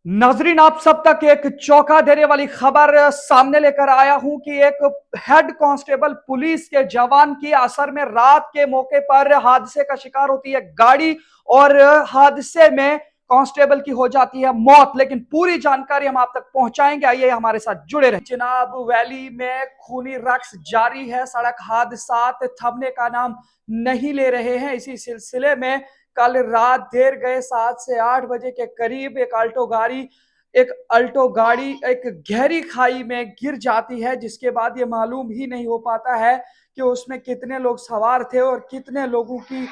नाजरीन, आप सब तक एक चौंका देने वाली खबर सामने लेकर आया हूं कि एक हेड कांस्टेबल पुलिस के जवान की असर में रात के मौके पर हादसे का शिकार होती है गाड़ी और हादसे में कांस्टेबल की हो जाती है मौत। लेकिन पूरी जानकारी हम आप तक पहुंचाएंगे, आइए हमारे साथ जुड़े रहे। चिनाब वैली में खूनी रक्स जारी है, सड़क हादसा थमने का नाम नहीं ले रहे हैं। इसी सिलसिले में कल रात देर गए 7 से 8 बजे के करीब एक अल्टो गाड़ी एक गहरी खाई में गिर जाती है, जिसके बाद ये मालूम ही नहीं हो पाता है कि उसमें कितने लोग सवार थे और कितने लोगों की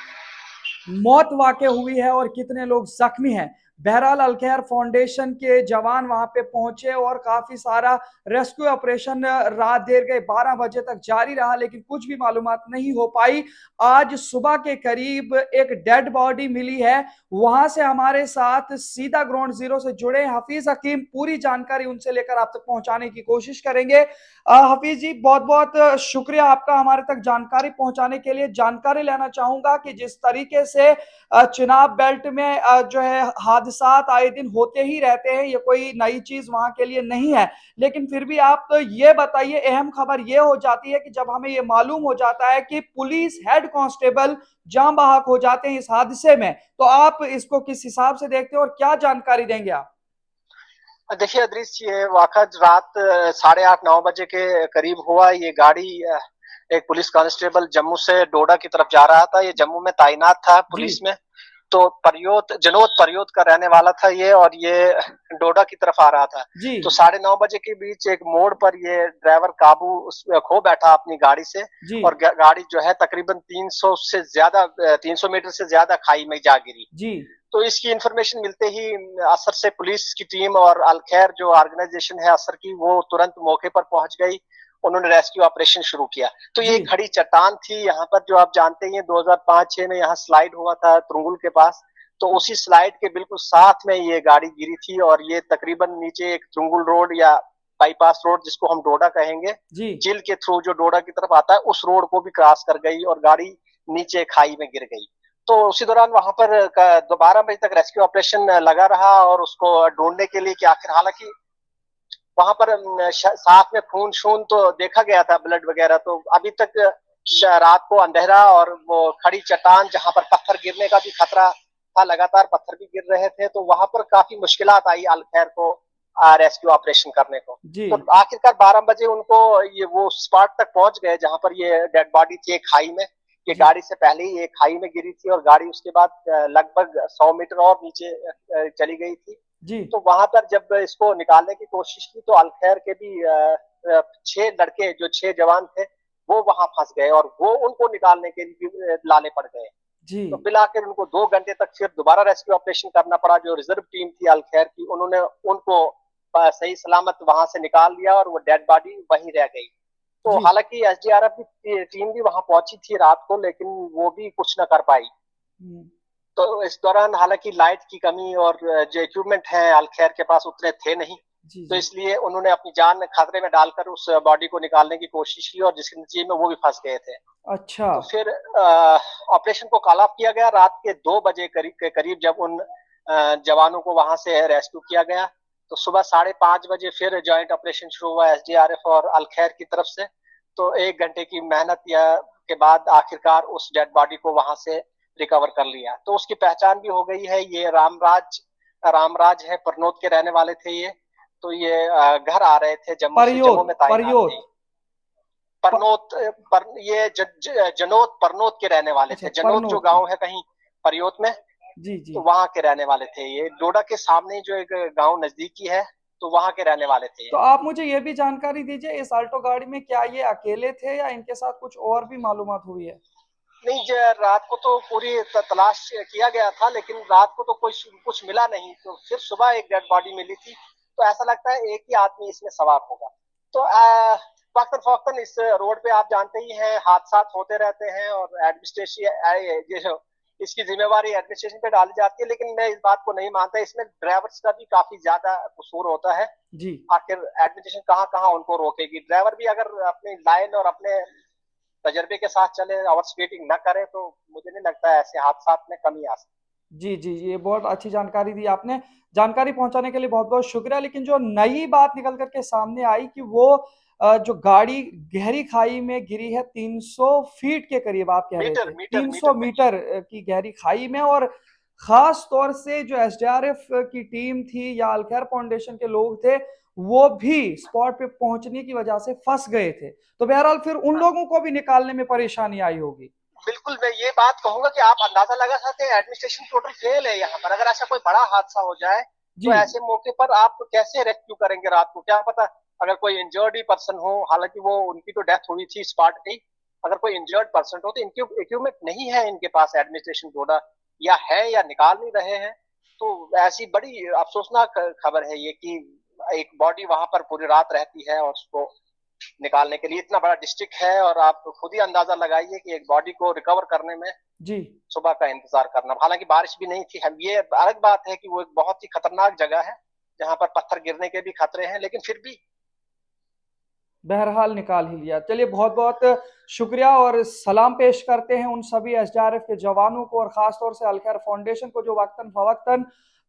मौत वाकई हुई है और कितने लोग जख्मी हैं। बहरहाल अलखैर फाउंडेशन के जवान वहां पे पहुंचे और काफी सारा रेस्क्यू ऑपरेशन रात देर गए 12 बजे तक जारी रहा, लेकिन कुछ भी मालूमात नहीं हो पाई। आज सुबह के करीब एक डेड बॉडी मिली है। वहां से हमारे साथ सीधा ग्राउंड जीरो से जुड़े हफीज हकीम पूरी जानकारी उनसे लेकर आप तक पहुंचाने की कोशिश करेंगे। हफीज जी, बहुत बहुत शुक्रिया आपका हमारे तक जानकारी पहुंचाने के लिए। जानकारी लेना चाहूंगा कि जिस तरीके से चिनाब बेल्ट में जो है हादसात आए दिन होते ही रहते हैं, ये कोई नई चीज वहां के लिए नहीं है, लेकिन फिर भी आप तो ये बताइए, अहम खबर ये हो जाती है कि जब हमें ये मालूम हो जाता है कि पुलिस हेड कांस्टेबल जान बहक हो जाते हैं इस हादसे में, तो आप इसको किस हिसाब से देखते हैं और क्या जानकारी देंगे आप? देखिए अदरीस, ये वाक़ा रात 8:30-9 बजे के करीब हुआ। ये गाड़ी एक पुलिस कांस्टेबल जम्मू से डोडा की तरफ जा रहा था। ये जम्मू में तैनात था जी। पुलिस में। तो जनोद परयोत का रहने वाला था ये, और ये डोडा की तरफ आ रहा था। जी। तो 9:30 बजे के बीच एक मोड़ पर ये ड्राइवर काबू खो बैठा अपनी गाड़ी से। जी। और गाड़ी जो है तकरीबन 300 मीटर से ज्यादा खाई में जा गिरी। जी। तो इसकी इंफॉर्मेशन मिलते ही असर से पुलिस की टीम और अलखैर जो ऑर्गेनाइजेशन है असर की, वो तुरंत मौके पर पहुंच गई। उन्होंने रेस्क्यू ऑपरेशन शुरू किया। तो ये जी। एक खड़ी चट्टान थी यहाँ पर, जो आप जानते ही हैं 2005-6 में यहाँ स्लाइड हुआ था तुरंगुल के पास। तो उसी स्लाइड के बिल्कुल साथ में ये गाड़ी गिरी थी, और ये तकरीबन नीचे एक तुरंगुल रोड या बाईपास रोड, जिसको हम डोडा कहेंगे, जी। जिल के थ्रू जो डोडा की तरफ आता है, उस रोड को भी क्रॉस कर गई और गाड़ी नीचे खाई में गिर गई। तो उसी दौरान वहां पर 12 बजे तक रेस्क्यू ऑपरेशन लगा रहा, और उसको ढूंढने के लिए कि आखिर, हालांकि वहां पर साथ में खून शून तो देखा गया था, ब्लड वगैरह, तो अभी तक रात को अंधेरा और वो खड़ी चट्टान जहां पर पत्थर गिरने का भी खतरा था, लगातार पत्थर भी गिर रहे थे, तो वहां पर काफी मुश्किलात आई अलखैर को रेस्क्यू ऑपरेशन करने को। जी। तो आखिरकार 12 बजे उनको ये वो स्पॉट तक पहुंच गए जहां पर ये डेड बॉडी थी एक खाई में। ये जी। गाड़ी से पहले ही एक खाई में गिरी थी, और गाड़ी उसके बाद लगभग 100 मीटर और नीचे चली गई थी। जी। तो वहां पर जब इसको निकालने की कोशिश की, तो अलखैर के भी 6 लड़के, जो 6 जवान थे, वो वहां फंस गए, और वो उनको निकालने के लिए भी लाले पड़ गए। जी। तो मिलाकर उनको 2 घंटे तक फिर दोबारा रेस्क्यू ऑपरेशन करना पड़ा। जो रिजर्व टीम थी अलखैर की, उन्होंने उनको सही सलामत वहां से निकाल लिया, और वो डेड बॉडी वहीं रह गई। तो जी। हालांकि एसडीआरएफ की टीम भी वहां पहुंची थी रात को, लेकिन वो भी कुछ न कर पाई। हम्म। तो इस दौरान हालांकि लाइट की कमी और जो इक्विपमेंट है अलखैर के पास उतने थे नहीं। जी। तो जी। इसलिए उन्होंने अपनी जान खतरे में डालकर उस बॉडी को निकालने की कोशिश की, और जिसके नतीजे में वो भी फंस गए थे। अच्छा। तो फिर ऑपरेशन को कॉल ऑफ किया गया रात के 2 बजे के करीब, जब उन जवानों को वहां से रेस्क्यू किया गया। तो सुबह 5:30 बजे फिर ज्वाइंट ऑपरेशन शुरू हुआ एसडीआरएफ और अलखैर की तरफ से। तो 1 घंटे की मेहनत या के बाद आखिरकार उस डेड बॉडी को वहां से रिकवर कर लिया। तो उसकी पहचान भी हो गई है। ये रामराज है, परनोत के रहने वाले थे ये। तो ये घर आ रहे थे जम्मू से, जम्मू परयोत में तैनात थे। परयोत। प, परनोत ये जनोद परनोत के रहने वाले अच्छा, थे। जनोद जो परनोत के। गांव है कहीं परयोत में, जी। जी। तो वहां के रहने वाले थे ये। डोडा के सामने जो एक गांव नजदीकी है, तो वहां के रहने वाले थे तो ये। आप मुझे ये भी जानकारी दीजिए, इस आल्टो गाड़ी में क्या ये अकेले थे या इनके साथ कुछ और भी मालूमात हुई है? नहीं, रात को तो पूरी तलाश किया गया था, लेकिन रात को तो कुछ कुछ मिला नहीं। तो फिर सुबह एक डेड बॉडी मिली थी। तो ऐसा लगता है एक ही आदमी इसमें सवार होगा। तो वक्तन फवक्तन इस रोड पे आप जानते ही हैं हादसा होते रहते हैं, और एडमिनिस्ट्रेशन जो इसकी जिम्मेवारी एडमिनिस्ट्रेशन पे डाली जाती है। लेकिन मैं इस बात को नहीं मानता, इसमें ड्राइवर्स का भी काफी ज्यादा कसूर होता है। जी। आखिर एडमिनिस्ट्रेशन कहाँ कहाँ उनको रोकेगी? ड्राइवर भी अगर अपनी लाइन और अपने तजर्बे के साथ चले, ओवर स्पीडिंग न करे, तो मुझे नहीं लगता ऐसे हादसा में कमी आ सकती। जी, जी, ये बहुत अच्छी जानकारी दी आपने। जानकारी पहुँचाने के लिए बहुत-बहुत शुक्रिया। लेकिन जो नई बात निकल कर के सामने आई कि वो जो गाड़ी गहरी खाई में गिरी है 300 फीट के करीब आप कह रहे मीटर थे। मीटर 300 मीटर में जी। मीटर की गहरी खाई में और ख़ास तौर से जो एसडीआरएफ की टीम थी या अल खैर फाउंडेशन के लोग थे, वो भी स्पॉट पे पहुँचने की वजह से फँस गए थे। तो बहरहाल फिर उन हाँ, लोगों को भी निकालने में परेशानी आई होगी। बिल्कुल मैं ये बात कहूंगा कि आप अंदाजा लगा सकते हैं एडमिनिस्ट्रेशन टोटल फेल है यहाँ पर। अगर ऐसा कोई बड़ा हादसा हो जाए जी, तो ऐसे मौके पर आप कैसे रेस्क्यू करेंगे रात को? क्या पता अगर कोई इंजर्ड ही पर्सन हो, हालांकि वो उनकी तो डेथ हुई थी स्पॉट पे ही। अगर कोई इंजर्ड पर्सन हो तो इनके इक्विपमेंट नहीं है इनके पास एडमिनिस्ट्रेशन द्वारा, या है या निकाल नहीं रहे हैं। तो ऐसी बड़ी अफसोसनाक खबर है ये कि एक बॉडी वहां पर पूरी रात रहती है और उसको निकालने के लिए इतना बड़ा डिस्ट्रिक्ट है, और आप खुद ही अंदाजा लगाइए कि एक बॉडी को रिकवर करने में जी। सुबह का इंतजार करना। हालांकि बारिश भी नहीं थी, हम ये अलग बात है कि वो एक बहुत ही खतरनाक जगह है जहां पर पत्थर गिरने के भी खतरे हैं, लेकिन फिर भी। बहरहाल निकाल ही लिया। चलिए बहुत-बहुत शुक्रिया और सलाम पेश करते हैं उन सभी एसडीआरएफ के जवानों को और ख़ास तौर से अल खैर फाउंडेशन को जो वक़्तन-फ़वक़्तन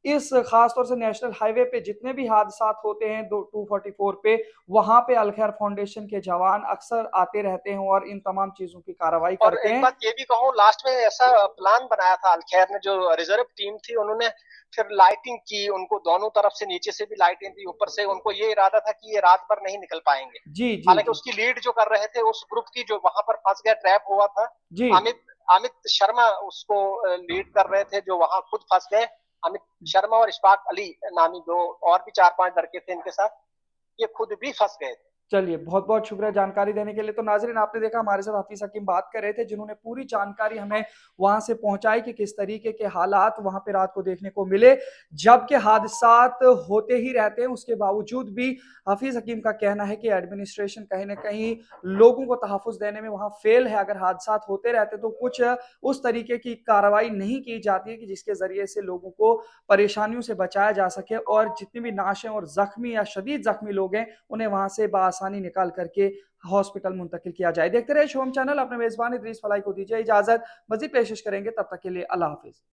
इस ख़ास तौर से नेशनल हाईवे पे जितने भी हादसात होते हैं दो 244 पे, वहाँ पे अल खैर फाउंडेशन के जवान अक्सर आते रहते हैं और इन तमाम चीज़ों की कार्रवाई और करते एक हैं। बात ये भी कहूँ, लास्ट में ऐसा प्लान बनाया था अलखैर ने, जो रिजर्व टीम थी उन्होंने फिर लाइटिंग की, उनको दोनों तरफ से नीचे से भी लाइटिंग दी, ऊपर से उनको ये इरादा था कि ये रात भर नहीं निकल पाएंगे। जी, जी, हालांकि जी। उसकी लीड जो कर रहे थे उस ग्रुप की, जो वहां पर फंस गया, ट्रैप हुआ था, जी। अमित अमित शर्मा उसको लीड कर रहे थे, जो वहां खुद फंस गए। अमित शर्मा और इशफाक अली नामी दो और भी 4-5 लड़के थे इनके साथ, ये खुद भी फंस गए थे। चलिए, बहुत-बहुत शुक्रिया जानकारी देने के लिए। तो नाज़रीन आपने देखा हमारे साथ हाफ़िज़ हकीम बात कर रहे थे जिन्होंने पूरी जानकारी हमें वहाँ से पहुँचाई कि किस तरीके के हालात वहाँ पे रात को देखने को मिले। जबकि हादसात होते ही रहते हैं, उसके बावजूद भी हाफ़िज़ हकीम का कहना है कि एडमिनिस्ट्रेशन कहीं न कहीं लोगों को तहफ़्फ़ुज़ देने में वहाँ फ़ेल है। अगर हादसात होते रहते तो कुछ उस तरीके की कार्रवाई नहीं की जाती है कि जिसके ज़रिए से लोगों को परेशानियों से बचाया जा सके और जितने भी नाश और ज़ख्मी या शदीद ज़ख्मी लोग हैं, उन्हें वहाँ से बआसानी निकाल करके हॉस्पिटल मुंतकिल किया जाए। देखते रहिए शुभम चैनल। अपने मेज़बान इदरीस फलाई को दीजिए इजाज़त। मज़ीद पेशिश करेंगे, तब तक के लिए अल्लाह हाफ़िज़।